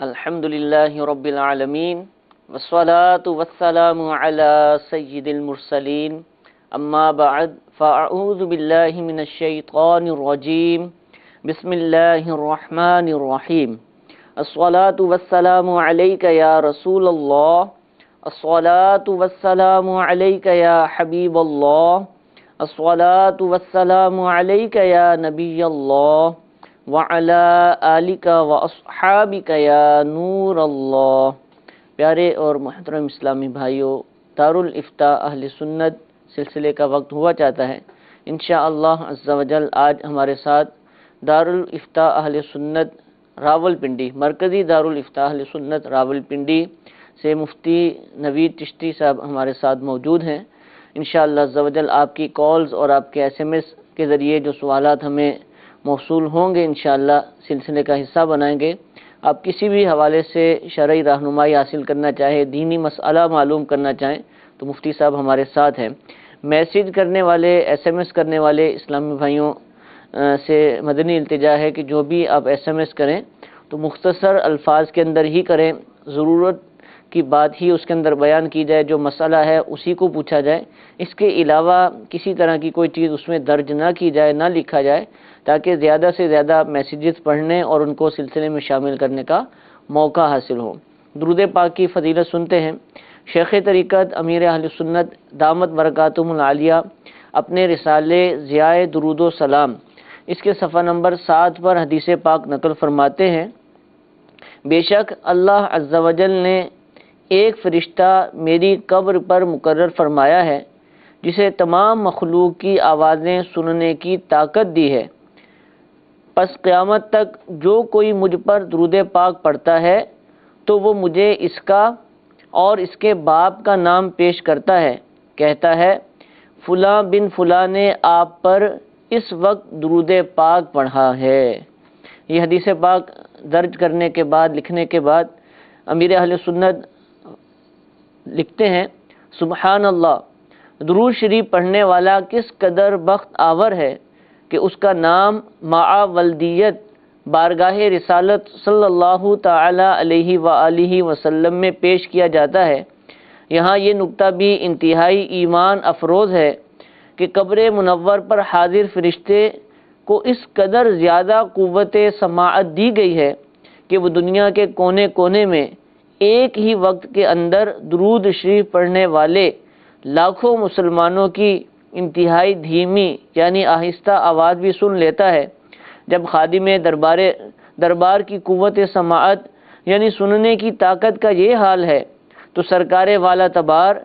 الحمد للہ رب العالمین والصلاة والسلام علی سید المرسلین اما بعد فاعوذ باللہ من الشیطان الرجیم بسم اللہ الرحمن الرحیم الصلاة والسلام علیک یا رسول اللہ الصلاة والسلام علیک یا حبیب اللہ الصلاة والسلام علیک یا نبی اللہ وعلی آلک واصحابک یا نور اللہ۔ پیارے اور محترم اسلامی بھائیوں، دارالافتاء اہل سنت سلسلے کا وقت ہوا چاہتا ہے۔ انشاءاللہ عز و جل آج ہمارے ساتھ دارالافتاء اہل سنت راولپنڈی، مرکزی دارالافتاء اہل سنت راولپنڈی سے مفتی نوید چشتی صاحب ہمارے ساتھ موجود ہیں۔ انشاءاللہ عز و جل آپ کی کالز اور آپ کے SMS کے ذریعے جو سوالات ہمیں موصول ہوں گے انشاءاللہ سلسلے کا حصہ بنائیں گے۔ آپ کسی بھی حوالے سے شرعی رہنمائی حاصل کرنا چاہیں، دینی مسئلہ معلوم کرنا چاہیں تو مفتی صاحب ہمارے ساتھ ہیں۔ میسیج کرنے والے، SMS کرنے والے اسلامی بھائیوں سے مدنی التجا ہے کہ جو بھی آپ SMS کریں تو مختصر الفاظ کے اندر ہی کریں، ضرورت کی بات ہی اس کے اندر بیان کی جائے، جو مسئلہ ہے اسی کو پوچھا جائے، اس کے علاوہ کسی طرح کی کوئی چیز اس میں درج نہ کی جائے، نہ لکھا جائے، تاکہ زیادہ سے زیادہ میسیجز پڑھنے اور ان کو سلسلے میں شامل کرنے کا موقع حاصل ہو۔ درود پاک کی فضیلت سنتے ہیں۔ شیخ طریقت امیر اہل سنت دامت برکاتہم العالیہ اپنے رسالے ضیاء درود و سلام اس کے صفحہ نمبر 7 پر حدیث پاک نقل فرماتے ہیں، بے شک اللہ عز و جل نے ایک فرشتہ میری قبر پر مقرر فرمایا ہے جسے تمام مخلوق کی آوازیں سننے کی طاقت دی ہے، پس قیامت تک جو کوئی مجھ پر درود پاک پڑھتا ہے تو وہ مجھے اس کا اور اس کے باپ کا نام پیش کرتا ہے، کہتا ہے فلاں بن فلاں نے آپ پر اس وقت درود پاک پڑھا ہے۔ یہ حدیث پاک درج کرنے کے بعد، لکھنے کے بعد امیر اہل سنت لکھتے ہیں، سبحان اللہ، درود شریف پڑھنے والا کس قدر بخت آور ہے کہ اس کا نام مع ولدیت بارگاہ رسالت صلی اللہ تعالی علیہ وآلہ وسلم میں پیش کیا جاتا ہے۔ یہاں یہ نکتہ بھی انتہائی ایمان افروز ہے کہ قبر منور پر حاضر فرشتے کو اس قدر زیادہ قوت سماعت دی گئی ہے کہ وہ دنیا کے کونے کونے میں ایک ہی وقت کے اندر درود شریف پڑھنے والے لاکھوں مسلمانوں کی انتہائی دھیمی یعنی آہستہ آواز بھی سن لیتا ہے۔ جب خادم دربار کی قوت سماعت یعنی سننے کی طاقت کا یہ حال ہے تو سرکار والا تبار،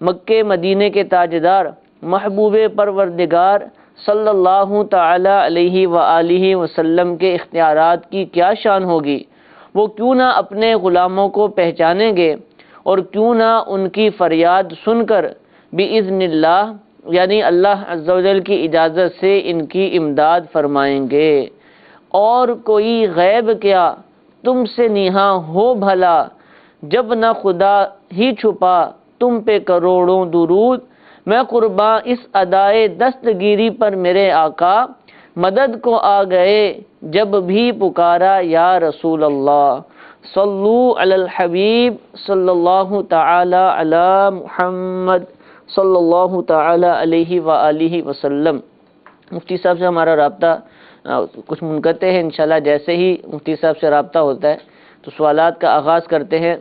مکہ مدینے کے تاجدار، محبوب پروردگار صلی اللہ تعالی علیہ وآلہ وسلم کے اختیارات کی کیا شان ہوگی؟ وہ کیوں نہ اپنے غلاموں کو پہچانیں گے اور کیوں نہ ان کی فریاد سن کر بِإِذْنِ اللہ یعنی اللہ عز و جل کی اجازت سے ان کی امداد فرمائیں گے۔ اور کوئی غیب کیا تم سے نیہا ہو بھلا، جب نہ خدا ہی چھپا تم پہ کروڑوں درود، میں قرباں اس ادائے دستگیری پر میرے آقا، مدد کو آ گئے جب بھی پکارا یا رسول اللہ، صلو علی الحبیب صلی اللہ تعالی علی محمد صلی اللہ تعالی علیہ وآلہ وسلم۔ مفتی صاحب سے ہمارا رابطہ کچھ منقطع ہے، انشاءاللہ جیسے ہی مفتی صاحب سے رابطہ ہوتا ہے تو سوالات کا آغاز کرتے ہیں۔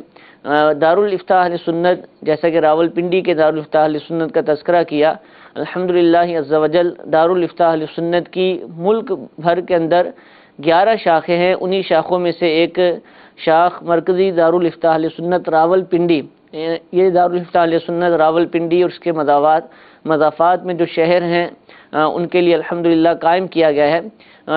دارالافتاء اہل سنت، جیسا کہ راولپنڈی کے دارالافتاء اہل سنت کا تذکرہ کیا، الحمدللہ عز و جل دارالافتاء اہل سنت کی ملک بھر کے اندر 11 شاخیں ہیں۔ انہی شاخوں میں سے ایک شاخ مرکزی دارالافتاء اہل سنت راولپنڈی، یہ دارالافتاء اہل سنت راولپنڈی اور اس کے مضافات میں جو شہر ہیں ان کے لیے الحمدللہ قائم کیا گیا ہے۔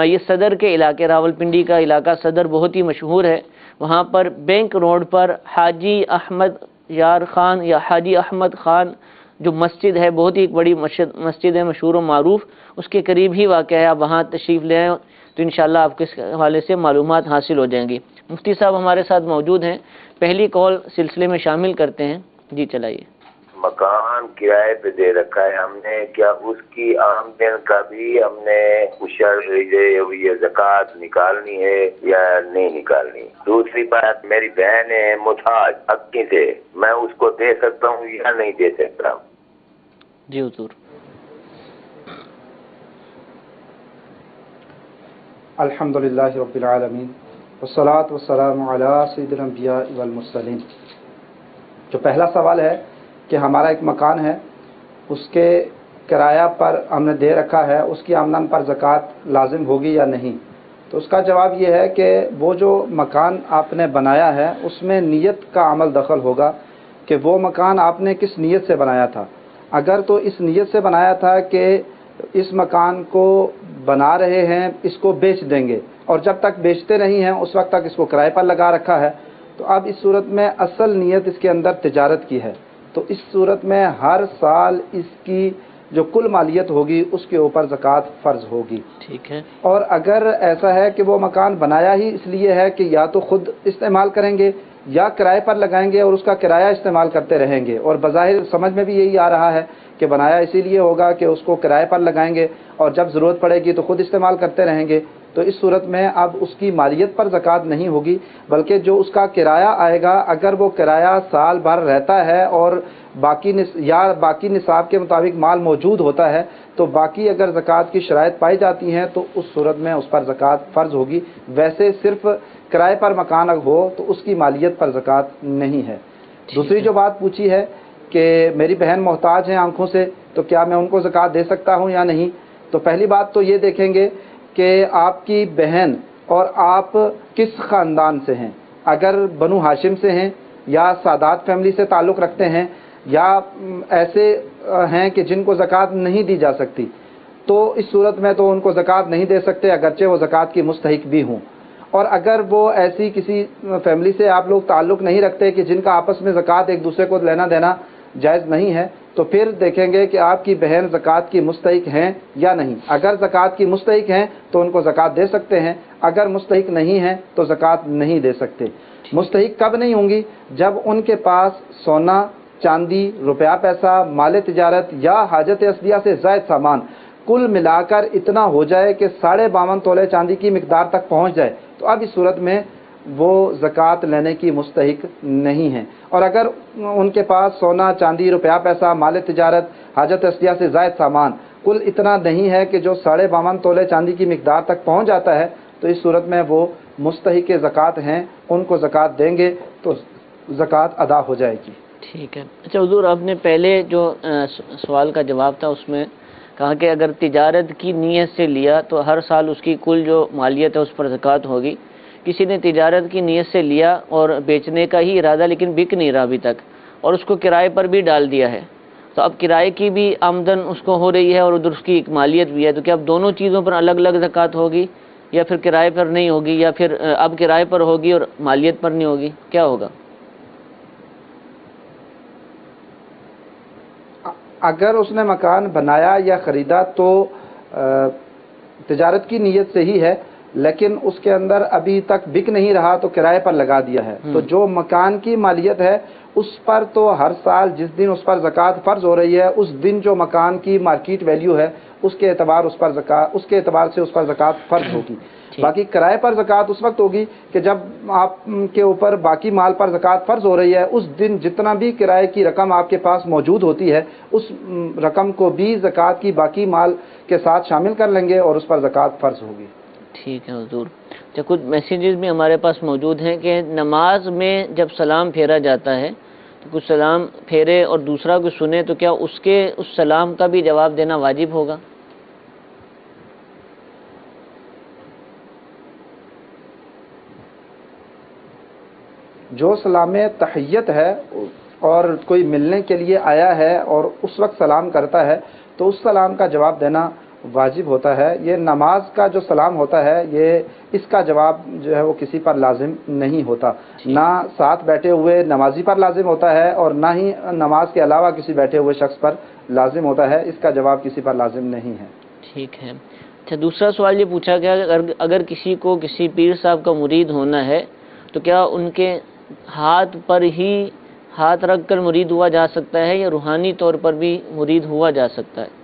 یہ صدر کے علاقے، راولپنڈی کا علاقہ صدر بہت ہی مشہور ہے۔ وہاں پر بینک روڈ پر حاجی احمد یار خان یا حاجی احمد خان جو مسجد ہے، بہت ہی بڑی مسجد ہے، مشہور و معروف، اس کے قریب ہی واقع ہے۔ آپ وہاں تشریف لے آئیں تو انشاءاللہ آپ کے حوالے سے معلومات حاصل ہو جائیں گی۔ مفتی صاحب ہمارے ساتھ موجود ہیں، پہلی کال سلسلے میں شامل کرتے ہیں۔ جی چلائیے۔ مکان کرائے پہ دے رکھا ہے ہم نے، کیا اس کی آمدن کا بھی ہم نے عشر یہ زکوٰۃ نکالنی ہے یا نہیں نکالنی؟ دوسری بات، میری بہن ہے محتاج حقی سے، میں اس کو دے سکتا ہوں یا نہیں دے سکتا؟ جی حضور۔ الحمدللہ رب العالمین والصلاة والسلام علی سید الانبیاء والمرسلین۔ جو پہلا سوال ہے کہ ہمارا ایک مکان ہے، اس کے کرایہ پر ہم نے دے رکھا ہے، اس کی آمدن پر زکوٰۃ لازم ہوگی یا نہیں؟ تو اس کا جواب یہ ہے کہ وہ جو مکان آپ نے بنایا ہے اس میں نیت کا عمل دخل ہوگا کہ وہ مکان آپ نے کس نیت سے بنایا تھا۔ اگر تو اس نیت سے بنایا تھا کہ اس مکان کو بنا رہے ہیں، اس کو بیچ دیں گے، اور جب تک بیچتے نہیں ہیں اس وقت تک اس کو کرائے پر لگا رکھا ہے، تو اب اس صورت میں اصل نیت اس کے اندر تجارت کی ہے، تو اس صورت میں ہر سال اس کی جو کل مالیت ہوگی اس کے اوپر زکوٰۃ فرض ہوگی۔ ٹھیک ہے۔ اور اگر ایسا ہے کہ وہ مکان بنایا ہی اس لیے ہے کہ یا تو خود استعمال کریں گے یا کرائے پر لگائیں گے اور اس کا کرایہ استعمال کرتے رہیں گے، اور بظاہر سمجھ میں بھی یہی آ رہا ہے کہ بنایا اسی لیے ہوگا کہ اس کو کرائے پر لگائیں گے اور جب ضرورت پڑے گی تو خود استعمال کرتے رہیں گے، تو اس صورت میں اب اس کی مالیت پر زکوٰۃ نہیں ہوگی، بلکہ جو اس کا کرایہ آئے گا، اگر وہ کرایہ سال بھر رہتا ہے اور باقی نصاب کے مطابق مال موجود ہوتا ہے، تو باقی اگر زکوٰۃ کی شرائط پائی جاتی ہیں تو اس صورت میں اس پر زکوٰۃ فرض ہوگی۔ ویسے صرف کرائے پر مکان ہو تو اس کی مالیت پر زکوٰۃ نہیں ہے۔ دوسری جو بات پوچھی ہے کہ میری بہن محتاج ہیں آنکھوں سے، تو کیا میں ان کو زکوٰۃ دے سکتا ہوں یا نہیں؟ تو پہلی بات تو یہ دیکھیں گے کہ آپ کی بہن اور آپ کس خاندان سے ہیں۔ اگر بنو ہاشم سے ہیں یا سادات فیملی سے تعلق رکھتے ہیں یا ایسے ہیں کہ جن کو زکوٰۃ نہیں دی جا سکتی، تو اس صورت میں تو ان کو زکوٰۃ نہیں دے سکتے اگرچہ وہ زکوٰۃ کی مستحق بھی ہوں۔ اور اگر وہ ایسی کسی فیملی سے آپ لوگ تعلق نہیں رکھتے کہ جن کا آپس میں زکوٰۃ ایک دوسرے کو لینا دینا جائز نہیں ہے، تو پھر دیکھیں گے کہ آپ کی بہن زکوٰۃ کی مستحق ہیں یا نہیں۔ اگر زکوٰۃ کی مستحق ہیں تو ان کو زکوٰۃ دے سکتے ہیں، اگر مستحق نہیں ہیں تو زکوٰۃ نہیں دے سکتے۔ مستحق کب نہیں ہوں گی؟ جب ان کے پاس سونا، چاندی، روپیہ پیسہ، مال تجارت یا حاجت اصلیہ سے زائد سامان کل ملا کر اتنا ہو جائے کہ 52.5 تولے چاندی کی مقدار تک پہنچ جائے، تو اب اس صورت میں وہ زکوٰۃ لینے کی مستحق نہیں ہیں۔ اور اگر ان کے پاس سونا، چاندی، روپیہ پیسہ، مال تجارت، حاجت اصلیہ سے زائد سامان کل اتنا نہیں ہے کہ جو 52.5 تولے چاندی کی مقدار تک پہنچ جاتا ہے، تو اس صورت میں وہ مستحق زکوٰۃ ہیں، ان کو زکوٰۃ دیں گے تو زکوٰۃ ادا ہو جائے گی۔ ٹھیک ہے۔ اچھا حضور، آپ نے پہلے جو سوال کا جواب تھا اس میں کہا کہ اگر تجارت کی نیت سے لیا تو ہر سال اس کی کل جو مالیت ہے اس پر زکوٰۃ ہوگی۔ کسی نے تجارت کی نیت سے لیا اور بیچنے کا ہی ارادہ لیکن بک نہیں رہا ابھی تک، اور اس کو کرائے پر بھی ڈال دیا ہے، تو اب کرائے کی بھی آمدن اس کو ہو رہی ہے اور ادھر اس کی ایک مالیت بھی ہے، تو کیا اب دونوں چیزوں پر الگ الگ زکوٰۃ ہوگی یا پھر کرائے پر نہیں ہوگی، یا پھر اب کرائے پر ہوگی اور مالیت پر نہیں ہوگی؟ کیا ہوگا؟ اگر اس نے مکان بنایا یا خریدا تو تجارت کی نیت سے ہی ہے، لیکن اس کے اندر ابھی تک بک نہیں رہا تو کرائے پر لگا دیا ہے، تو جو مکان کی مالیت ہے اس پر تو ہر سال جس دن اس پر زکوٰۃ فرض ہو رہی ہے اس دن جو مکان کی مارکیٹ ویلیو ہے اس کے اعتبار سے اس پر زکوٰۃ فرض ہوگی۔ باقی کرائے پر زکوٰۃ اس وقت ہوگی کہ جب آپ کے اوپر باقی مال پر زکوٰۃ فرض ہو رہی ہے، اس دن جتنا بھی کرائے کی رقم آپ کے پاس موجود ہوتی ہے اس رقم کو بھی زکوٰۃ کی باقی مال کے ساتھ شامل کر لیں گے اور اس پر زکوٰۃ فرض ہوگی۔ ٹھیک ہے حضور۔ اچھا، کچھ میسیجز بھی ہمارے پاس موجود ہیں کہ نماز میں جب سلام پھیرا جاتا ہے تو کچھ سلام پھیرے اور دوسرا کچھ سنے تو کیا اس سلام کا بھی جواب دینا واجب ہوگا؟ جو سلام تحیت ہے اور کوئی ملنے کے لیے آیا ہے اور اس وقت سلام کرتا ہے تو اس سلام کا جواب دینا واجب ہوتا ہے۔ یہ نماز کا جو سلام ہوتا ہے یہ اس کا جواب جو ہے وہ کسی پر لازم نہیں ہوتا، نہ ساتھ بیٹھے ہوئے نمازی پر لازم ہوتا ہے اور نہ ہی نماز کے علاوہ کسی بیٹھے ہوئے شخص پر لازم ہوتا ہے، اس کا جواب کسی پر لازم نہیں ہے۔ ٹھیک ہے۔ اچھا، دوسرا سوال یہ پوچھا گیا کہ اگر کسی کو کسی پیر صاحب کا مرید ہونا ہے تو کیا ان کے ہاتھ پر ہی ہاتھ رکھ کر مرید ہوا جا سکتا ہے یا روحانی طور پر بھی مرید ہوا جا سکتا ہے؟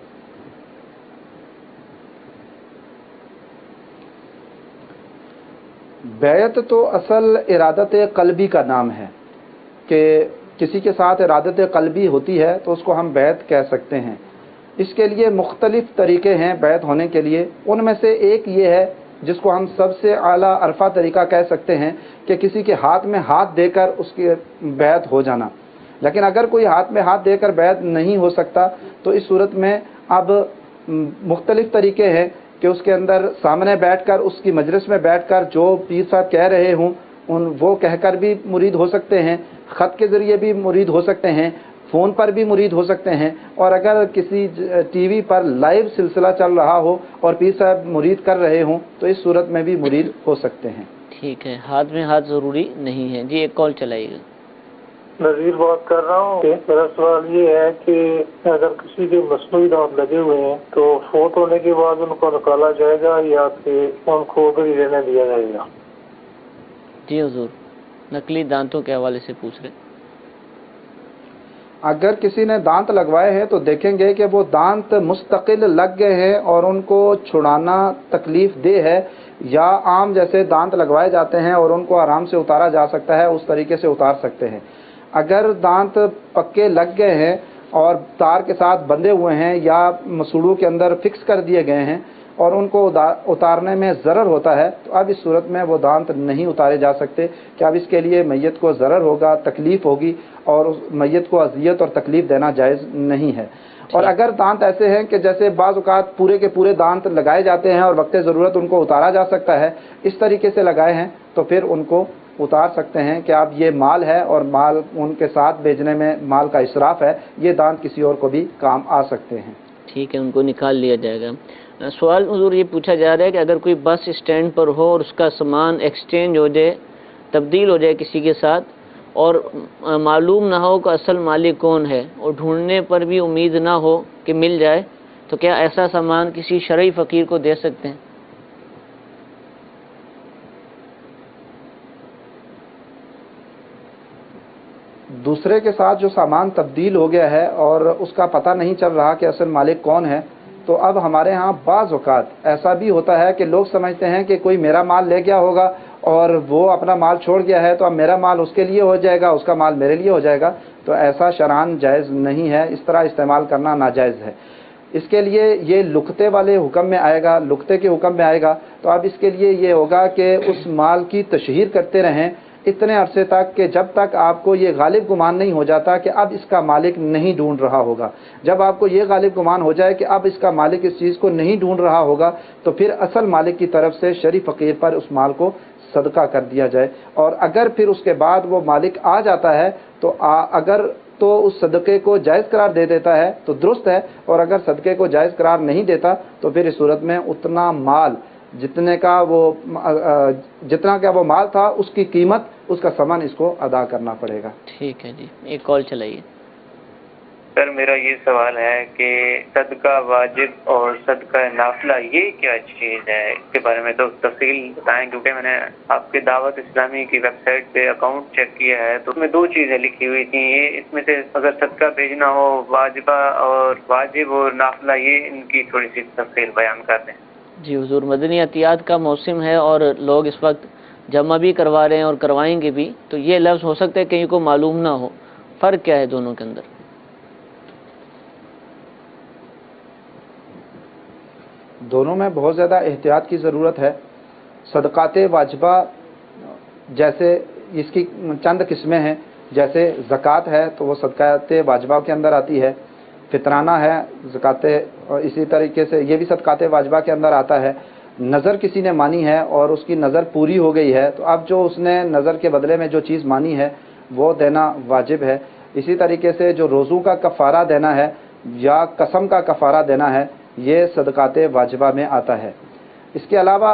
بیعت تو اصل ارادت قلبی کا نام ہے کہ کسی کے ساتھ ارادت قلبی ہوتی ہے تو اس کو ہم بیعت کہہ سکتے ہیں۔ اس کے لیے مختلف طریقے ہیں بیعت ہونے کے لیے، ان میں سے ایک یہ ہے جس کو ہم سب سے اعلیٰ عرفہ طریقہ کہہ سکتے ہیں کہ کسی کے ہاتھ میں ہاتھ دے کر اس کی بیعت ہو جانا۔ لیکن اگر کوئی ہاتھ میں ہاتھ دے کر بیعت نہیں ہو سکتا تو اس صورت میں اب مختلف طریقے ہیں کہ اس کے اندر سامنے بیٹھ کر اس کی مجلس میں بیٹھ کر جو پیر صاحب کہہ رہے ہوں وہ کہہ کر بھی مرید ہو سکتے ہیں، خط کے ذریعے بھی مرید ہو سکتے ہیں، فون پر بھی مرید ہو سکتے ہیں، اور اگر کسی ٹی وی پر لائیو سلسلہ چل رہا ہو اور پیر صاحب مرید کر رہے ہوں تو اس صورت میں بھی مرید ہو سکتے ہیں۔ ٹھیک ہے، ہاتھ میں ہاتھ ضروری نہیں ہے۔ جی ایک کال چلائیے گا۔ نذیر بات کر رہا ہوں۔ میرا سوال یہ ہے کہ اگر کسی کے مصنوعی دانت لگے ہوئے ہیں تو فوت ہونے کے بعد ان کو نکالا جائے گا یا کہ ان کو ادھر ہی رہنے دیا جائے گا؟ جی حضور، نقلی دانتوں کے حوالے سے پوچھ رہے۔ اگر کسی نے دانت لگوائے ہیں تو دیکھیں گے کہ وہ دانت مستقل لگ گئے ہیں اور ان کو چھڑانا تکلیف دہ ہے، یا عام جیسے دانت لگوائے جاتے ہیں اور ان کو آرام سے اتارا جا سکتا ہے اس طریقے سے اتار سکتے ہیں۔ اگر دانت پکے لگ گئے ہیں اور تار کے ساتھ بندھے ہوئے ہیں یا مسوڑوں کے اندر فکس کر دیے گئے ہیں اور ان کو اتارنے میں ضرر ہوتا ہے تو اب اس صورت میں وہ دانت نہیں اتارے جا سکتے، کہ اب اس کے لیے میت کو ضرر ہوگا، تکلیف ہوگی، اور اس میت کو اذیت اور تکلیف دینا جائز نہیں ہے۔ اور اگر دانت ایسے ہیں کہ جیسے بعض اوقات پورے کے پورے دانت لگائے جاتے ہیں اور وقت ضرورت ان کو اتارا جا سکتا ہے، اس طریقے سے لگائے ہیں تو پھر ان کو اتار سکتے ہیں کہ اب یہ مال ہے اور مال ان کے ساتھ بھیجنے میں مال کا اسراف ہے، یہ دانت کسی اور کو بھی کام آ سکتے ہیں۔ ٹھیک ہے، ان کو نکال لیا جائے گا۔ سوال حضور یہ پوچھا جا رہا ہے کہ اگر کوئی بس اسٹینڈ پر ہو اور اس کا سامان ایکسچینج ہو جائے، تبدیل ہو جائے کسی کے ساتھ، اور معلوم نہ ہو کہ اصل مالک کون ہے اور ڈھونڈنے پر بھی امید نہ ہو کہ مل جائے، تو کیا ایسا سامان کسی شرعی فقیر کو دے سکتے ہیں؟ دوسرے کے ساتھ جو سامان تبدیل ہو گیا ہے اور اس کا پتہ نہیں چل رہا کہ اصل مالک کون ہے، تو اب ہمارے ہاں بعض اوقات ایسا بھی ہوتا ہے کہ لوگ سمجھتے ہیں کہ کوئی میرا مال لے گیا ہوگا اور وہ اپنا مال چھوڑ گیا ہے تو اب میرا مال اس کے لیے ہو جائے گا، اس کا مال میرے لیے ہو جائے گا، تو ایسا شرعاً جائز نہیں ہے، اس طرح استعمال کرنا ناجائز ہے۔ اس کے لیے یہ لقطے والے حکم میں آئے گا، لقطے کے حکم میں آئے گا، تو اب اس کے لیے یہ ہوگا کہ اس مال کی تشہیر کرتے رہیں اتنے عرصے تک کہ جب تک آپ کو یہ غالب گمان نہیں ہو جاتا کہ اب اس کا مالک نہیں ڈھونڈ رہا ہوگا۔ جب آپ کو یہ غالب گمان ہو جائے کہ اب اس کا مالک اس چیز کو نہیں ڈھونڈ رہا ہوگا تو پھر اصل مالک کی طرف سے شرعی فقیر پر اس مال کو صدقہ کر دیا جائے، اور اگر پھر اس کے بعد وہ مالک آ جاتا ہے تو اگر تو اس صدقے کو جائز قرار دے دیتا ہے تو درست ہے، اور اگر صدقے کو جائز قرار نہیں دیتا تو پھر اس صورت میں اتنا مال جتنا کا وہ مال تھا اس کی قیمت، اس کا ثمن اس کو ادا کرنا پڑے گا۔ ٹھیک ہے جی، ایک کال چلائیے۔ سر میرا یہ سوال ہے کہ صدقہ واجب اور صدقہ نافلہ یہ کیا چیز ہے، اس کے بارے میں تو تفصیل بتائیں، کیونکہ میں نے آپ کے دعوت اسلامی کی ویب سائٹ پہ اکاؤنٹ چیک کیا ہے تو اس میں دو چیزیں لکھی ہوئی تھیں، یہ اس میں سے اگر صدقہ بھیجنا ہو واجبہ اور واجب اور نافلہ، یہ ان کی تھوڑی سی تفصیل بیان کر دیں۔ جی حضور، مدنی عطیات کا موسم ہے اور لوگ اس وقت جمع بھی کروا رہے ہیں اور کروائیں گے بھی، تو یہ لفظ ہو سکتا ہے کہیں کو معلوم نہ ہو، فرق کیا ہے دونوں کے اندر؟ دونوں میں بہت زیادہ احتیاط کی ضرورت ہے۔ صدقات واجبہ جیسے اس کی چند قسمیں ہیں، جیسے زکوٰۃ ہے تو وہ صدقات واجبہ کے اندر آتی ہے، فطرانہ ہے زکوٰۃ، اور اسی طریقے سے یہ بھی صدقات واجبہ کے اندر آتا ہے۔ نظر کسی نے مانی ہے اور اس کی نظر پوری ہو گئی ہے تو اب جو اس نے نظر کے بدلے میں جو چیز مانی ہے وہ دینا واجب ہے۔ اسی طریقے سے جو روزوں کا کفارہ دینا ہے یا قسم کا کفارہ دینا ہے، یہ صدقات واجبہ میں آتا ہے۔ اس کے علاوہ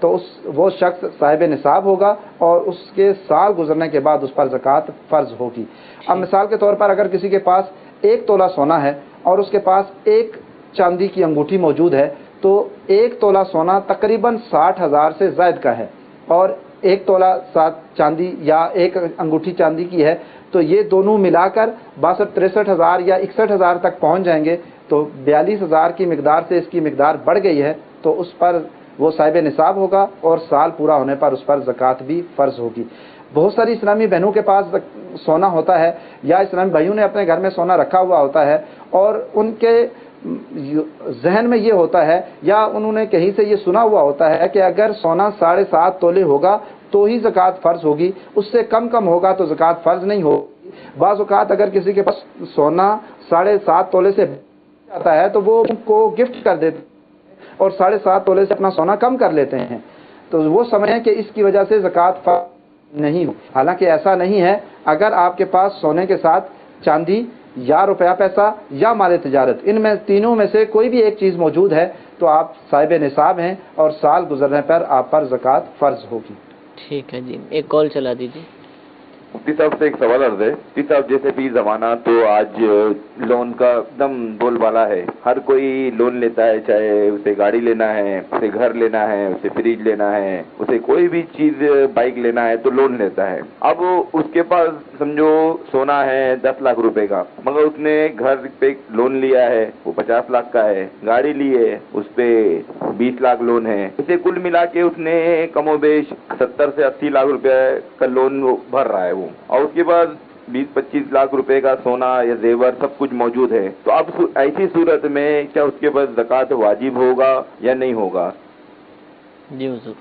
تو وہ شخص صاحب نصاب ہوگا اور اس کے سال گزرنے کے بعد اس پر زکوٰۃ فرض ہوگی۔ اب مثال کے طور پر اگر کسی کے پاس 1 تولہ سونا ہے اور اس کے پاس 1 چاندی کی انگوٹھی موجود ہے، تو 1 تولہ سونا تقریباً 60,000 سے زائد کا ہے، اور 1 تولہ چاندی یا 1 انگوٹھی چاندی کی ہے، تو یہ دونوں ملا کر 62-63,000 یا 61,000 تک پہنچ جائیں گے۔ تو 42,000 کی مقدار سے اس کی مقدار بڑھ گئی ہے، تو اس پر وہ صاحب نصاب ہوگا اور سال پورا ہونے پر اس پر زکوٰۃ بھی فرض ہوگی۔ بہت ساری اسلامی بہنوں کے پاس سونا ہوتا ہے، یا اسلامی بھائیوں نے اپنے گھر میں سونا رکھا ہوا ہوتا ہے، اور ان کے ذہن میں یہ ہوتا ہے یا انہوں نے کہیں سے یہ سنا ہوا ہوتا ہے کہ اگر سونا 7.5 تولے ہوگا تو ہی زکوٰۃ فرض ہوگی، اس سے کم ہوگا تو زکوٰۃ فرض نہیں ہوگی۔ بعض اوقات اگر کسی کے پاس سونا 7.5 تولے سے جاتا ہے تو وہ ان کو گفٹ کر دیتے ہیں اور 7.5 تولے سے اپنا سونا کم کر لیتے ہیں، تو وہ سمجھیں کہ اس کی وجہ سے زکوٰۃ فرض نہیں ہو۔ حالانکہ ایسا نہیں ہے۔ اگر آپ کے پاس سونے کے ساتھ چاندی یا روپیہ پیسہ یا مال تجارت، ان میں تینوں میں سے کوئی بھی ایک چیز موجود ہے تو آپ صاحب نصاب ہیں اور سال گزرنے پر آپ پر زکوٰۃ فرض ہوگی۔ ٹھیک ہے جی، ایک کال چلا دیجیے۔ مفتی صاحب سے ایک سوال عرض ہے۔ مفتی صاحب جیسے بھی زمانہ تو آج لون کا ایک دم بول بالا ہے، ہر کوئی لون لیتا ہے، چاہے اسے گاڑی لینا ہے، اسے گھر لینا ہے، اسے فریج لینا ہے، اسے کوئی بھی چیز بائک لینا ہے تو لون لیتا ہے۔ اب اس کے پاس سمجھو سونا ہے 10 لاکھ روپے کا، مگر اس نے گھر پہ لون لیا ہے وہ 50 لاکھ کا ہے، گاڑی لی ہے اس پہ 20 لاکھ لون ہے، اسے کل ملا کے اس نے کم و بیش 70 سے 80 لاکھ روپے کا لون بھر رہا ہے وہ، اور اس کے بعد 20-25 لاکھ روپے کا سونا یا زیور سب کچھ موجود ہے۔ تو اب ایسی صورت میں کیا اس کے پاس زکوٰۃ واجب ہوگا یا نہیں ہوگا؟ جی حضور۔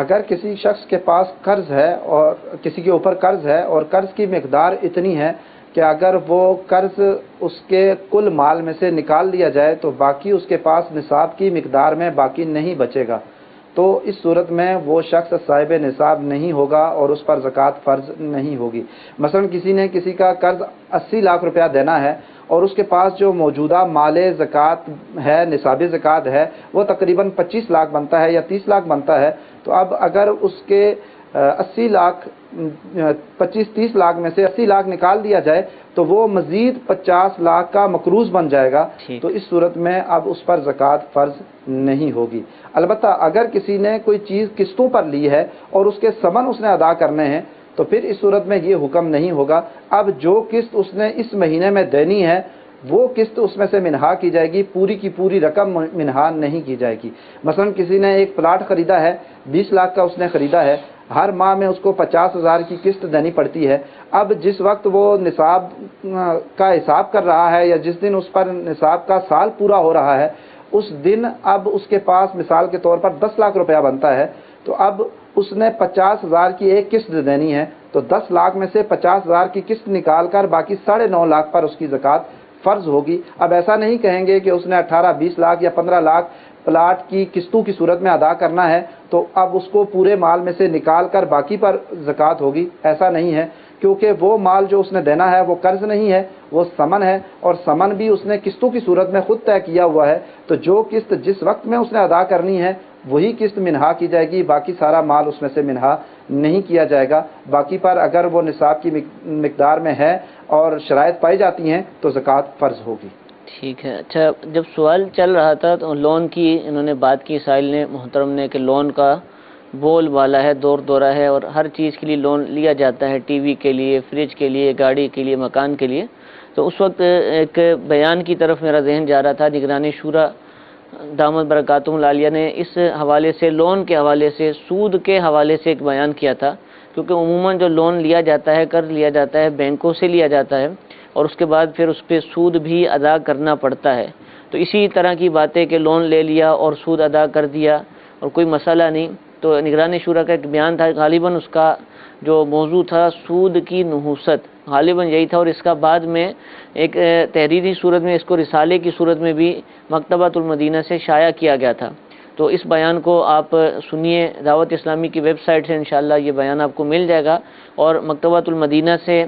اگر کسی شخص کے پاس قرض ہے اور کسی کے اوپر قرض ہے اور قرض کی مقدار اتنی ہے کہ اگر وہ قرض اس کے کل مال میں سے نکال لیا جائے تو باقی اس کے پاس نصاب کی مقدار میں باقی نہیں بچے گا، تو اس صورت میں وہ شخص صاحب نصاب نہیں ہوگا اور اس پر زکوٰۃ فرض نہیں ہوگی۔ مثلا کسی نے کسی کا قرض 80 لاکھ روپیہ دینا ہے اور اس کے پاس جو موجودہ مال زکوٰۃ ہے، نصاب زکوٰۃ ہے، وہ تقریباً 25 لاکھ بنتا ہے یا 30 لاکھ بنتا ہے، تو اب اگر اس کے 80 لاکھ 25-30 لاکھ میں سے 80 لاکھ نکال دیا جائے تو وہ مزید 50 لاکھ کا مقروض بن جائے گا، تو اس صورت میں اب اس پر زکوٰۃ فرض نہیں ہوگی۔ البتہ اگر کسی نے کوئی چیز قسطوں پر لی ہے اور اس کے ثمن اس نے ادا کرنے ہیں تو پھر اس صورت میں یہ حکم نہیں ہوگا۔ اب جو قسط اس نے اس مہینے میں دینی ہے وہ قسط اس میں سے منہا کی جائے گی، پوری کی پوری رقم منہا نہیں کی جائے گی۔ مثلا کسی نے ایک پلاٹ خریدا ہے، 20 لاکھ کا اس نے خریدا ہے، ہر ماہ میں اس کو 50,000 کی قسط دینی پڑتی ہے۔ اب جس وقت وہ نصاب کا حساب کر رہا ہے یا جس دن اس پر نصاب کا سال پورا ہو رہا ہے، اس دن اب اس کے پاس مثال کے طور پر 10 لاکھ روپیہ بنتا ہے، تو اب اس نے 50,000 کی ایک قسط دینی ہے، تو 10 لاکھ میں سے 50,000 کی قسط نکال کر باقی 9.5 لاکھ پر اس کی زکوٰۃ فرض ہوگی۔ اب ایسا نہیں کہیں گے کہ اس نے 18-20 لاکھ یا 15 لاکھ پلاٹ کی قسطوں کی صورت میں ادا کرنا ہے تو اب اس کو پورے مال میں سے نکال کر باقی پر زکوٰۃ ہوگی، ایسا نہیں ہے، کیونکہ وہ مال جو اس نے دینا ہے وہ قرض نہیں ہے، وہ ثمن ہے، اور ثمن بھی اس نے قسطوں کی صورت میں خود طے کیا ہوا ہے، تو جو قسط جس وقت میں اس نے ادا کرنی ہے وہی قسط منہا کی جائے گی، باقی سارا مال اس میں سے منہا نہیں کیا جائے گا۔ باقی پر اگر وہ نصاب کی مقدار میں ہے اور شرائط پائی جاتی ہیں تو زکوٰۃ فرض ہوگی۔ ٹھیک ہے۔ اچھا، جب سوال چل رہا تھا تو لون کی انہوں نے بات کی، سائل نے، محترم نے، کہ لون کا بول بالا ہے، دور دورہ ہے، اور ہر چیز کے لیے لون لیا جاتا ہے، ٹی وی کے لیے، فریج کے لیے، گاڑی کے لیے، مکان کے لیے۔ تو اس وقت ایک بیان کی طرف میرا ذہن جا رہا تھا، نگران شورا دامت برکاتہم العالیہ نے اس حوالے سے، لون کے حوالے سے، سود کے حوالے سے ایک بیان کیا تھا، کیونکہ عموماً جو لون لیا جاتا ہے، قرض لیا جاتا ہے، بینکوں سے لیا جاتا ہے اور اس کے بعد پھر اس پہ سود بھی ادا کرنا پڑتا ہے۔ تو اسی طرح کی باتیں کہ لون لے لیا اور سود ادا کر دیا اور کوئی مسئلہ نہیں، تو نگران شورا کا ایک بیان تھا، غالباً اس کا جو موضوع تھا سود کی نحوست، غالباً یہی تھا، اور اس کا بعد میں ایک تحریری صورت میں، اس کو رسالے کی صورت میں بھی مکتبۃ المدینہ سے شائع کیا گیا تھا۔ تو اس بیان کو آپ سنیے، دعوت اسلامی کی ویب سائٹ سے انشاءاللہ یہ بیان آپ کو مل جائے گا، اور مکتبۃ المدینہ سے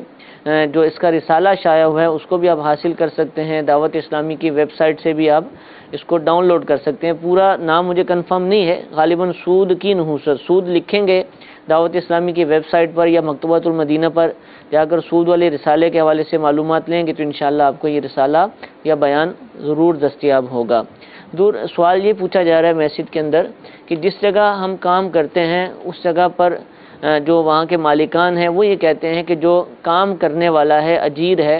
جو اس کا رسالہ شائع ہوا ہے اس کو بھی آپ حاصل کر سکتے ہیں. دعوت اسلامی کی ویب سائٹ سے بھی آپ اس کو ڈاؤن لوڈ کر سکتے ہیں. پورا نام مجھے کنفرم نہیں ہے، غالباً سود کی نحوست، سود لکھیں گے دعوت اسلامی کی ویب سائٹ پر یا مکتبۃ المدینہ پر جا کر سود والے رسالے کے حوالے سے معلومات لیں گے تو انشاءاللہ آپ کو یہ رسالہ یا بیان ضرور دستیاب ہوگا. سوال یہ پوچھا جا رہا ہے میسج کے اندر کہ جس جگہ ہم کام کرتے ہیں اس جگہ پر جو وہاں کے مالکان ہیں وہ یہ کہتے ہیں کہ جو کام کرنے والا ہے، اجیر ہے،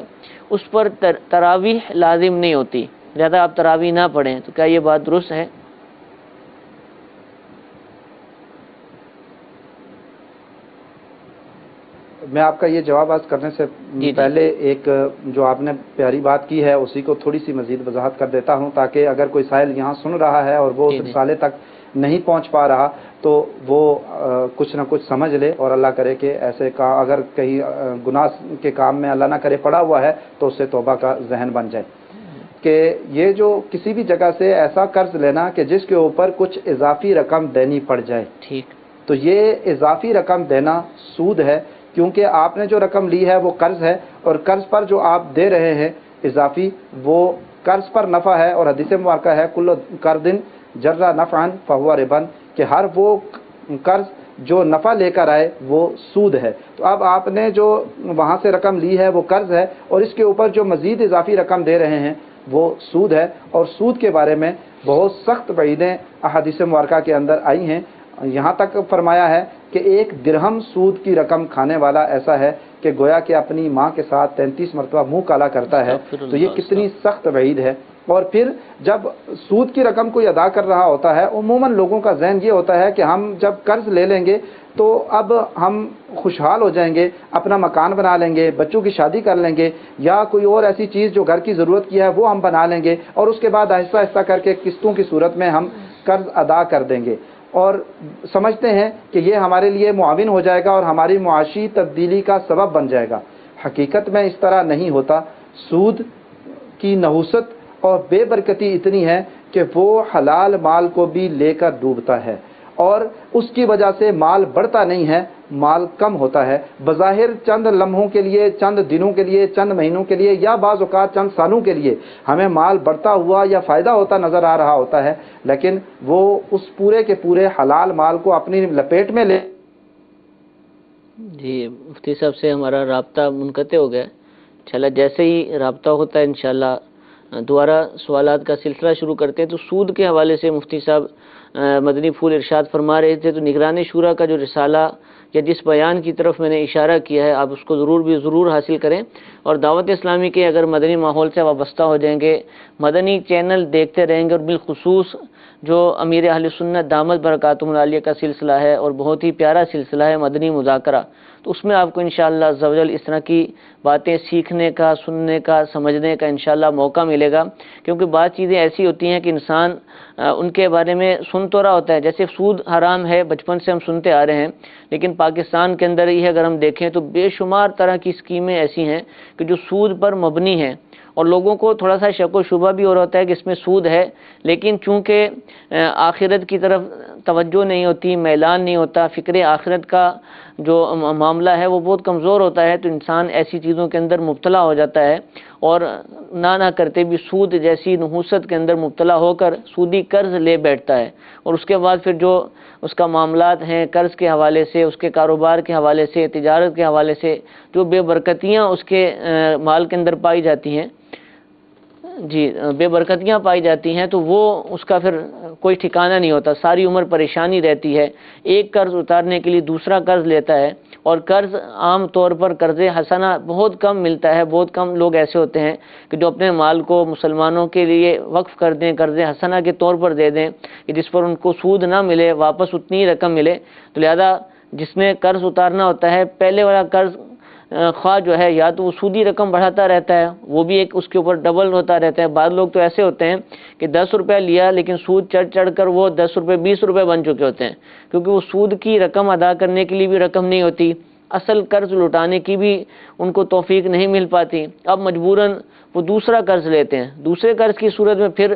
اس پر تراویح لازم نہیں ہوتی، زیادہ آپ تراویح نہ پڑھیں، تو کیا یہ بات درست ہے؟ میں آپ کا یہ جواب آج کرنے سے پہلے ایک جو آپ نے پیاری بات کی ہے اسی کو تھوڑی سی مزید وضاحت کر دیتا ہوں، تاکہ اگر کوئی سائل یہاں سن رہا ہے اور وہ اس رسالے تک نہیں پہنچ پا رہا تو وہ کچھ نہ کچھ سمجھ لے، اور اللہ کرے کہ ایسے کا اگر کہیں گناہ کے کام میں اللہ نہ کرے پڑا ہوا ہے تو اس سے توبہ کا ذہن بن جائے. کہ یہ جو کسی بھی جگہ سے ایسا قرض لینا کہ جس کے اوپر کچھ اضافی رقم دینی پڑ جائے، ٹھیک، تو یہ اضافی رقم دینا سود ہے، کیونکہ آپ نے جو رقم لی ہے وہ قرض ہے، اور قرض پر جو آپ دے رہے ہیں اضافی وہ قرض پر نفع ہے، اور حدیث مبارکہ ہے کل قرض جر نفعا فہو ربا، کہ ہر وہ قرض جو نفع لے کر آئے وہ سود ہے. تو اب آپ نے جو وہاں سے رقم لی ہے وہ قرض ہے، اور اس کے اوپر جو مزید اضافی رقم دے رہے ہیں وہ سود ہے. اور سود کے بارے میں بہت سخت وعیدیں احادیث مبارکہ کے اندر آئی ہیں. یہاں تک فرمایا ہے کہ 1 درہم سود کی رقم کھانے والا ایسا ہے کہ گویا کہ اپنی ماں کے ساتھ 33 مرتبہ منہ کالا کرتا ہے. تو یہ کتنی سخت وعید ہے. اور پھر جب سود کی رقم کوئی ادا کر رہا ہوتا ہے عموماً لوگوں کا ذہن یہ ہوتا ہے کہ ہم جب قرض لے لیں گے تو اب ہم خوشحال ہو جائیں گے، اپنا مکان بنا لیں گے، بچوں کی شادی کر لیں گے، یا کوئی اور ایسی چیز جو گھر کی ضرورت کی ہے وہ ہم بنا لیں گے، اور اس کے بعد آہستہ آہستہ کر کے قسطوں کی صورت میں ہم قرض ادا کر دیں گے، اور سمجھتے ہیں کہ یہ ہمارے لیے معاون ہو جائے گا اور ہماری معاشی تبدیلی کا سبب بن جائے گا. حقیقت میں اس طرح نہیں ہوتا. سود کی نحوست اور بے برکتی اتنی ہے کہ وہ حلال مال کو بھی لے کر ڈوبتا ہے، اور اس کی وجہ سے مال بڑھتا نہیں ہے، مال کم ہوتا ہے. بظاہر چند لمحوں کے لیے، چند دنوں کے لیے، چند مہینوں کے لیے، یا بعض اوقات چند سالوں کے لیے ہمیں مال بڑھتا ہوا یا فائدہ ہوتا نظر آ رہا ہوتا ہے، لیکن وہ اس پورے کے پورے حلال مال کو اپنی لپیٹ میں لے. جی مفتی صاحب سے ہمارا رابطہ منقطع ہو گیا. انشاءاللہ جیسے ہی رابطہ ہوتا ہے انشاءاللہ دوبارہ سوالات کا سلسلہ شروع کرتے ہیں. تو سود کے حوالے سے مفتی صاحب مدنی پھول ارشاد فرما رہے تھے. تو نگران شورا کا جو رسالہ یا جس بیان کی طرف میں نے اشارہ کیا ہے آپ اس کو ضرور حاصل کریں. اور دعوت اسلامی کے اگر مدنی ماحول سے وابستہ ہو جائیں گے، مدنی چینل دیکھتے رہیں گے، اور بالخصوص جو امیر اہل سنت دامت برکاتہم العالیہ کا سلسلہ ہے اور بہت ہی پیارا سلسلہ ہے مدنی مذاکرہ، تو اس میں آپ کو انشاءاللہ عز و جل اس طرح کی باتیں سیکھنے کا، سننے کا، سمجھنے کا انشاءاللہ موقع ملے گا. کیونکہ بعض چیزیں ایسی ہوتی ہیں کہ انسان ان کے بارے میں سن تو رہا ہوتا ہے، جیسے سود حرام ہے بچپن سے ہم سنتے آ رہے ہیں، لیکن پاکستان کے اندر ہی اگر ہم دیکھیں تو بے شمار طرح کی اسکیمیں ایسی ہیں کہ جو سود پر مبنی ہیں، اور لوگوں کو تھوڑا سا شک و شبہ بھی ہو رہا ہوتا ہے کہ اس میں سود ہے، لیکن چونکہ آخرت کی طرف توجہ نہیں ہوتی، میلان نہیں ہوتا، فکر آخرت کا جو معاملہ ہے وہ بہت کمزور ہوتا ہے، تو انسان ایسی چیزوں کے اندر مبتلا ہو جاتا ہے، اور نہ کرتے بھی سود جیسی نحوست کے اندر مبتلا ہو کر سودی قرض لے بیٹھتا ہے. اور اس کے بعد پھر جو اس کا معاملات ہیں قرض کے حوالے سے، اس کے کاروبار کے حوالے سے، تجارت کے حوالے سے جو بے برکتیاں اس کے مال کے اندر پائی جاتی ہیں، بے برکتیاں پائی جاتی ہیں، تو وہ اس کا پھر کوئی ٹھکانہ نہیں ہوتا، ساری عمر پریشانی رہتی ہے. ایک قرض اتارنے کے لیے دوسرا قرض لیتا ہے، اور قرض عام طور پر قرض حسنہ بہت کم ملتا ہے. بہت کم لوگ ایسے ہوتے ہیں کہ جو اپنے مال کو مسلمانوں کے لیے وقف کر دیں، قرض حسنہ کے طور پر دے دیں کہ جس پر ان کو سود نہ ملے، واپس اتنی ہی رقم ملے. تو لہذا جس نے قرض اتارنا ہوتا ہے، پہلے والا قرض خواہ جو ہے یا تو وہ سودی رقم بڑھاتا رہتا ہے، وہ بھی ایک اس کے اوپر ڈبل ہوتا رہتا ہے. بعض لوگ تو ایسے ہوتے ہیں کہ 10 روپے لیا لیکن سود چڑھ کر وہ 10 روپے 20 روپے بن چکے ہوتے ہیں، کیونکہ وہ سود کی رقم ادا کرنے کے لیے بھی رقم نہیں ہوتی، اصل قرض لوٹانے کی بھی ان کو توفیق نہیں مل پاتی، اب مجبوراً وہ دوسرا قرض لیتے ہیں۔ دوسرے قرض کی صورت میں پھر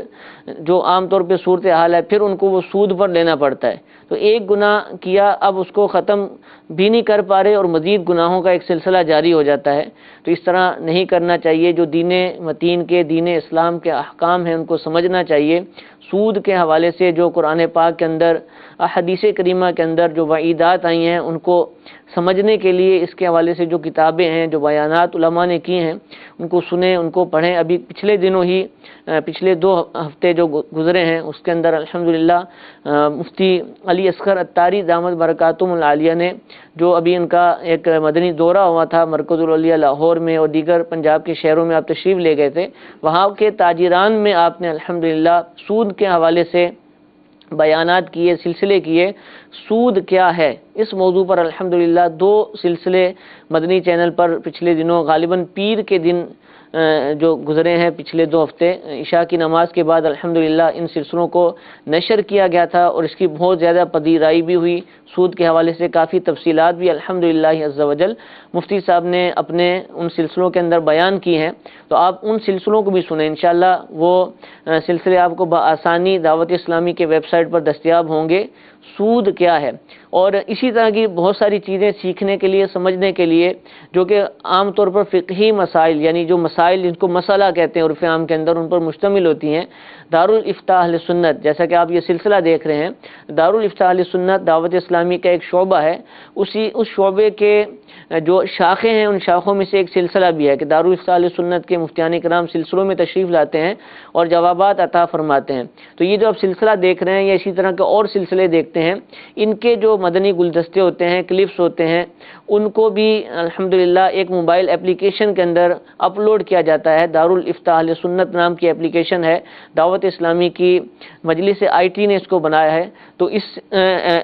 جو عام طور پہ صورتحال ہے، پھر ان کو وہ سود پر لینا پڑتا ہے۔ تو ایک گناہ کیا، اب اس کو ختم بھی نہیں کر پا رہے اور مزید گناہوں کا ایک سلسلہ جاری ہو جاتا ہے۔ تو اس طرح نہیں کرنا چاہیے۔ جو دین متین کے، دین اسلام کے احکام ہیں ان کو سمجھنا چاہیے۔ سود کے حوالے سے جو قرآن پاک کے اندر، حدیث کریمہ کے اندر جو وعیدات آئی ہیں ان کو سمجھنے کے لیے اس کے حوالے سے جو کتابیں ہیں، جو بیانات علماء نے کی ہیں، ان کو سنیں، ان کو پڑھیں۔ ابھی پچھلے دنوں ہی، پچھلے 2 ہفتے جو گزرے ہیں اس کے اندر الحمدللہ مفتی علی اصغر عطاری دامت برکاتہم العالیہ نے، جو ابھی ان کا ایک مدنی دورہ ہوا تھا مرکز الاولیاء لاہور میں اور دیگر پنجاب کے شہروں میں، آپ تشریف لے گئے تھے، وہاں کے تاجران میں آپ نے الحمدللہ سود کے حوالے سے بیانات کیے، سلسلے کیے، سود کیا ہے، اس موضوع پر الحمدللہ 2 سلسلے مدنی چینل پر پچھلے دنوں غالباً پیر کے دن جو گزرے ہیں پچھلے 2 ہفتے، عشاء کی نماز کے بعد الحمدللہ ان سلسلوں کو نشر کیا گیا تھا اور اس کی بہت زیادہ پذیرائی بھی ہوئی۔ سود کے حوالے سے کافی تفصیلات بھی الحمدللہ عز و جل مفتی صاحب نے اپنے ان سلسلوں کے اندر بیان کی ہیں، تو آپ ان سلسلوں کو بھی سنیں، انشاءاللہ وہ سلسلے آپ کو بآسانی دعوت اسلامی کے ویب سائٹ پر دستیاب ہوں گے۔ سود کیا ہے، اور اسی طرح کی بہت ساری چیزیں سیکھنے کے لیے، سمجھنے کے لیے، جو کہ عام طور پر فقہی مسائل، یعنی جو مسائل جن کو مسئلہ کہتے ہیں عرف عام کے اندر، ان پر مشتمل ہوتی ہیں۔ دارالافتاء اہل سنت، جیسا کہ آپ یہ سلسلہ دیکھ رہے ہیں، دارالافتاء اہل سنت دعوت اسلامی کا ایک شعبہ ہے، اس شعبے کے جو شاخیں ہیں ان شاخوں میں سے ایک سلسلہ بھی ہے کہ دارالافتاء اہل سنت کے مفتیان کرام سلسلوں میں تشریف لاتے ہیں اور جوابات عطا فرماتے ہیں۔ تو یہ جو آپ سلسلہ دیکھ رہے ہیں یا اسی طرح کے اور سلسلے دیکھتے ہیں، ان کے جو مدنی گلدستے ہوتے ہیں، کلپس ہوتے ہیں، ان کو بھی الحمدللہ ایک موبائل اپلیکیشن کے اندر اپلوڈ کیا جاتا ہے۔ دارالافتاء اہل سنت نام کی اپلیکیشن ہے، دعوت اسلامی کی مجلس IT نے اس کو بنایا ہے، تو اس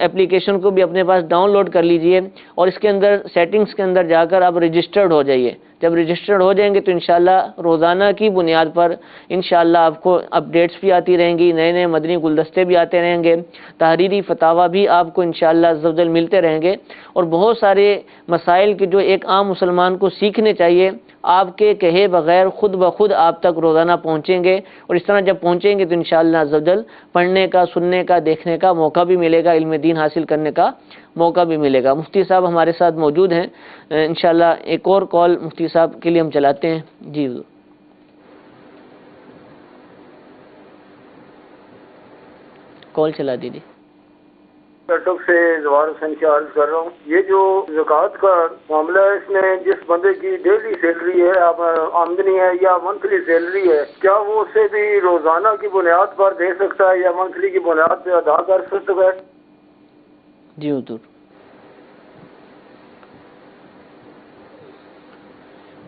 اپلیکیشن کو بھی اپنے پاس ڈاؤن لوڈ کر لیجئے اور اس کے اندر سیٹنگز کے اندر جا کر آپ رجسٹرڈ ہو جائیے۔ جب رجسٹرڈ ہو جائیں گے تو انشاءاللہ روزانہ کی بنیاد پر انشاءاللہ آپ کو اپڈیٹس بھی آتی رہیں گی، نئے نئے مدنی گلدستے بھی آتے رہیں گے، تحریری فتاوی بھی آپ کو انشاءاللہ عز و جل ملتے رہیں گے، اور بہت سارے مسائل کے جو ایک عام مسلمان کو سیکھنے چاہیے، آپ کے کہے بغیر خود بخود آپ تک روزانہ پہنچیں گے، اور اس طرح جب پہنچیں گے تو انشاءاللہ عز و جل پڑھنے کا، سننے کا، دیکھنے کا موقع بھی ملے گا، علم دین حاصل کرنے کا موقع بھی ملے گا۔ مفتی صاحب ہمارے ساتھ موجود ہیں، انشاءاللہ ایک اور کال مفتی صاحب کے لیے ہم چلاتے ہیں۔ جی حضور، کال چلا دیجیے۔ ٹک سے زوار حسین سے عرض کر رہا ہوں، یہ جو زکوٰۃ کا معاملہ ہے، اس میں جس بندے کی ڈیلی سیلری ہے، آمدنی ہے یا منتھلی سیلری ہے، کیا وہ اسے بھی روزانہ کی بنیاد پر دے سکتا ہے یا منتھلی کی بنیاد پہ ادا کر سکتا ہے؟ جی حضور،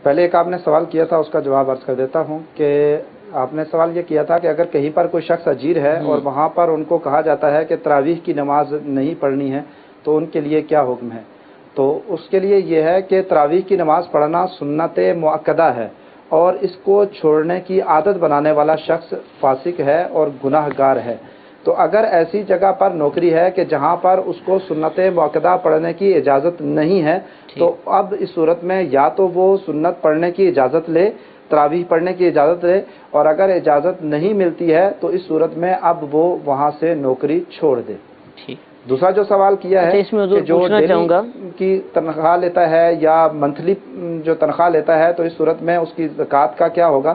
پہلے ایک آپ نے سوال کیا تھا، اس کا جواب عرض کر دیتا ہوں کہ آپ نے سوال یہ کیا تھا کہ اگر کہیں پر کوئی شخص اجیر ہے اور وہاں پر ان کو کہا جاتا ہے کہ تراویح کی نماز نہیں پڑھنی ہے تو ان کے لیے کیا حکم ہے؟ تو اس کے لیے یہ ہے کہ تراویح کی نماز پڑھنا سنت مؤکدہ ہے، اور اس کو چھوڑنے کی عادت بنانے والا شخص فاسق ہے اور گناہ گار ہے۔ تو اگر ایسی جگہ پر نوکری ہے کہ جہاں پر اس کو سنت مؤکدہ پڑھنے کی اجازت نہیں ہے، تو اب اس صورت میں یا تو وہ سنت پڑھنے کی اجازت لے، تراویح پڑھنے کی اجازت لے، اور اگر اجازت نہیں ملتی ہے تو اس صورت میں اب وہ وہاں سے نوکری چھوڑ دے۔ دوسرا جو سوال کیا ہے کہ جو ڈیلی کی تنخواہ لیتا ہے یا منتھلی جو تنخواہ لیتا ہے تو اس صورت میں اس کی زکوٰۃ کا کیا ہوگا؟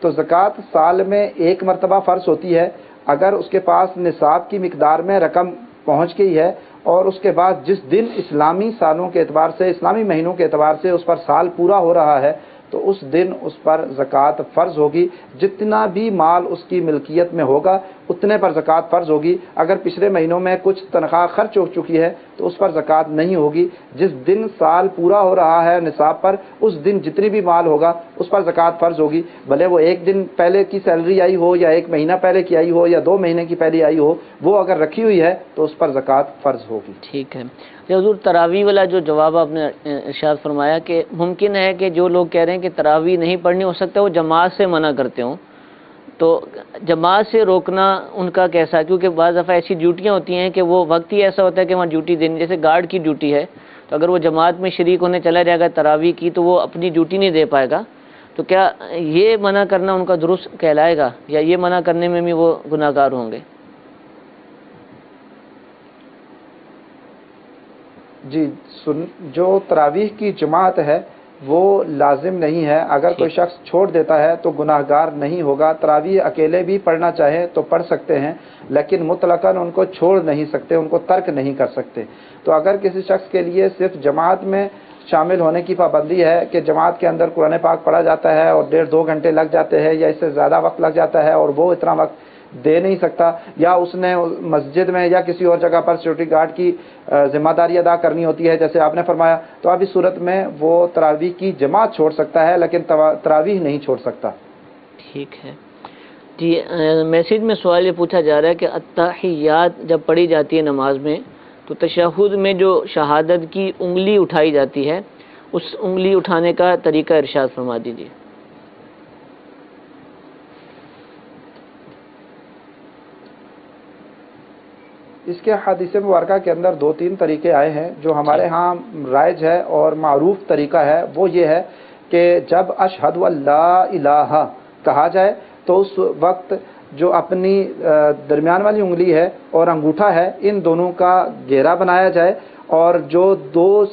تو زکوٰۃ سال میں 1 مرتبہ فرض ہوتی ہے۔ اگر اس کے پاس نصاب کی مقدار میں رقم پہنچ گئی ہے اور اس کے بعد جس دن اسلامی سالوں کے اعتبار سے، اسلامی مہینوں کے اعتبار سے اس پر سال پورا ہو رہا ہے تو اس دن اس پر زکوٰۃ فرض ہوگی۔ جتنا بھی مال اس کی ملکیت میں ہوگا اتنے پر زکوٰۃ فرض ہوگی۔ اگر پچھلے مہینوں میں کچھ تنخواہ خرچ ہو چکی ہے تو اس پر زکوٰۃ نہیں ہوگی۔ جس دن سال پورا ہو رہا ہے نصاب پر، اس دن جتنی بھی مال ہوگا اس پر زکوٰۃ فرض ہوگی، بھلے وہ 1 دن پہلے کی سیلری آئی ہو یا 1 مہینہ پہلے کی آئی ہو یا 2 مہینے کی پہلے آئی ہو، وہ اگر رکھی ہوئی ہے تو اس پر زکوٰۃ فرض ہوگی۔ ٹھیک ہے حضور، تراویح والا جو جواب آپ نے ارشاد فرمایا کہ ممکن ہے کہ جو لوگ کہہ رہے ہیں کہ تراویح نہیں پڑھنی، ہو سکتا ہے وہ جماعت سے منع کرتے ہوں، تو جماعت سے روکنا ان کا کیسا؟ کیونکہ بعض دفعہ ایسی ڈیوٹیاں ہوتی ہیں کہ وہ وقت ہی ایسا ہوتا ہے کہ وہاں ڈیوٹی دینی، جیسے گارڈ کی ڈیوٹی ہے تو اگر وہ جماعت میں شریک ہونے چلا جائے گا تراویح کی تو وہ اپنی ڈیوٹی نہیں دے پائے گا، تو کیا یہ منع کرنا ان کا درست کہلائے گا یا یہ منع کرنے میں بھی وہ گناہ گار ہوں گے؟ جی، جو تراویح کی جماعت ہے وہ لازم نہیں ہے، اگر کوئی شخص چھوڑ دیتا ہے تو گناہ گار نہیں ہوگا۔ تراویح اکیلے بھی پڑھنا چاہے تو پڑھ سکتے ہیں، لیکن مطلقاً ان کو چھوڑ نہیں سکتے، ان کو ترک نہیں کر سکتے۔ تو اگر کسی شخص کے لیے صرف جماعت میں شامل ہونے کی پابندی ہے کہ جماعت کے اندر قرآن پاک پڑھا جاتا ہے اور 1.5-2 گھنٹے لگ جاتے ہیں یا اس سے زیادہ وقت لگ جاتا ہے اور وہ اتنا وقت دے نہیں سکتا، یا اس نے مسجد میں یا کسی اور جگہ پر سیکورٹی گارڈ کی ذمہ داری ادا کرنی ہوتی ہے جیسے آپ نے فرمایا، تو اب اس صورت میں وہ تراویح کی جماعت چھوڑ سکتا ہے لیکن تراویح نہیں چھوڑ سکتا۔ ٹھیک ہے جی، میسیج میں سوال یہ پوچھا جا رہا ہے کہ التحیات جب پڑھی جاتی ہے نماز میں تو تشہد میں جو شہادت کی انگلی اٹھائی جاتی ہے اس انگلی اٹھانے کا طریقہ ارشاد فرما دیجیے۔ اس کے حدیث مبارکہ کے اندر 2-3 طریقے آئے ہیں۔ جو ہمارے ہاں رائج ہے اور معروف طریقہ ہے وہ یہ ہے کہ جب اشہد اللہ الہ کہا جائے تو اس وقت جو اپنی درمیان والی انگلی ہے اور انگوٹھا ہے ان دونوں کا گھیرا بنایا جائے اور جو 2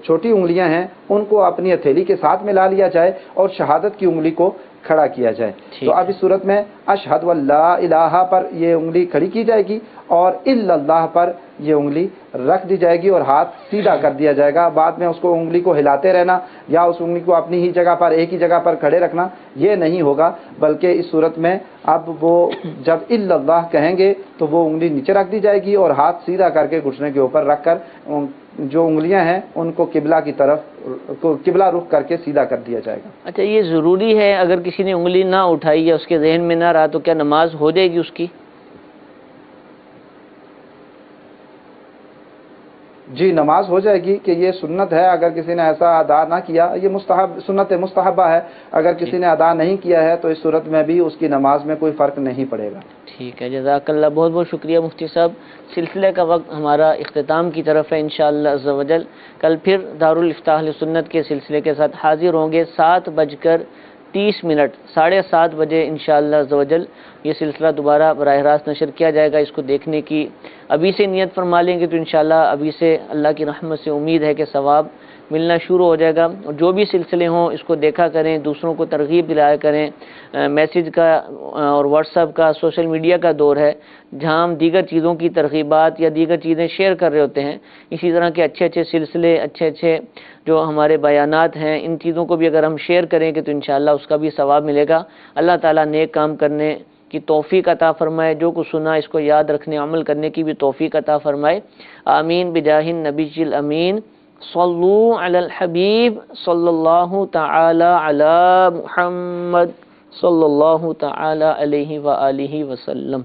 چھوٹی انگلیاں ہیں ان کو اپنی ہتھیلی کے ساتھ ملا لیا جائے اور شہادت کی انگلی کو کھڑا کیا جائے۔ تو اب اس صورت میں اشہد اللہ الہ پر یہ انگلی کھڑی کی جائے گی اور الا اللہ پر یہ انگلی رکھ دی جائے گی اور ہاتھ سیدھا کر دیا جائے گا۔ بعد میں اس کو انگلی کو ہلاتے رہنا یا اس انگلی کو اپنی ہی جگہ پر ایک ہی جگہ پر کھڑے رکھنا یہ نہیں ہوگا، بلکہ اس صورت میں اب وہ جب الا اللہ کہیں گے تو وہ انگلی نیچے رکھ دی جائے گی اور ہاتھ سیدھا کر کے گھٹنے کے اوپر رکھ کر جو انگلیاں ہیں ان کو قبلہ کی طرف قبلہ رخ کر کے سیدھا کر دیا جائے گا۔ اچھا، یہ ضروری ہے اگر کسی نے انگلی نہ اٹھائی یا اس کے ذہن میں نہ رہا تو کیا نماز ہو جائے گی اس کی؟ جی، نماز ہو جائے گی کہ یہ سنت ہے، اگر کسی نے ایسا ادا نہ کیا یہ سنت مستحبہ ہے، اگر کسی نے ادا نہیں کیا ہے تو اس صورت میں بھی اس کی نماز میں کوئی فرق نہیں پڑے گا۔ ٹھیک ہے، جزاک اللہ، بہت بہت شکریہ مفتی صاحب۔ سلسلے کا وقت ہمارا اختتام کی طرف ہے انشاءاللہ عز و جل۔ کل پھر دارالفتاح اہل سنت کے سلسلے کے ساتھ حاضر ہوں گے 7:30 7:30 بجے انشاءاللہ عز و جل یہ سلسلہ دوبارہ براہ راست نشر کیا جائے گا۔ اس کو دیکھنے کی ابھی سے نیت فرما لیں گے تو انشاءاللہ ابھی سے اللہ کی رحمت سے امید ہے کہ ثواب ملنا شروع ہو جائے گا۔ جو بھی سلسلے ہوں اس کو دیکھا کریں، دوسروں کو ترغیب دلایا کریں۔ میسیج کا اور واٹس ایپ کا سوشل میڈیا کا دور ہے جہاں ہم دیگر چیزوں کی ترغیبات یا دیگر چیزیں شیئر کر رہے ہوتے ہیں۔ اسی طرح کے اچھے سلسلے، اچھے جو ہمارے بیانات ہیں ان چیزوں کو بھی اگر ہم شیئر کریں گے تو انشاءاللہ اس کا بھی ثواب ملے گا۔ اللہ تعالیٰ نیک کام کرنے کی توفیق عطا فرمائے، جو کچھ سنا اس کو یاد رکھنے عمل کرنے کی بھی توفیق عطا فرمائے۔ آمین بجاہ النبی الامین۔ صلو علی الحبیب صلی اللہ تعالی علی محمد صلی اللہ تعالی علیہ وآلہ وسلم۔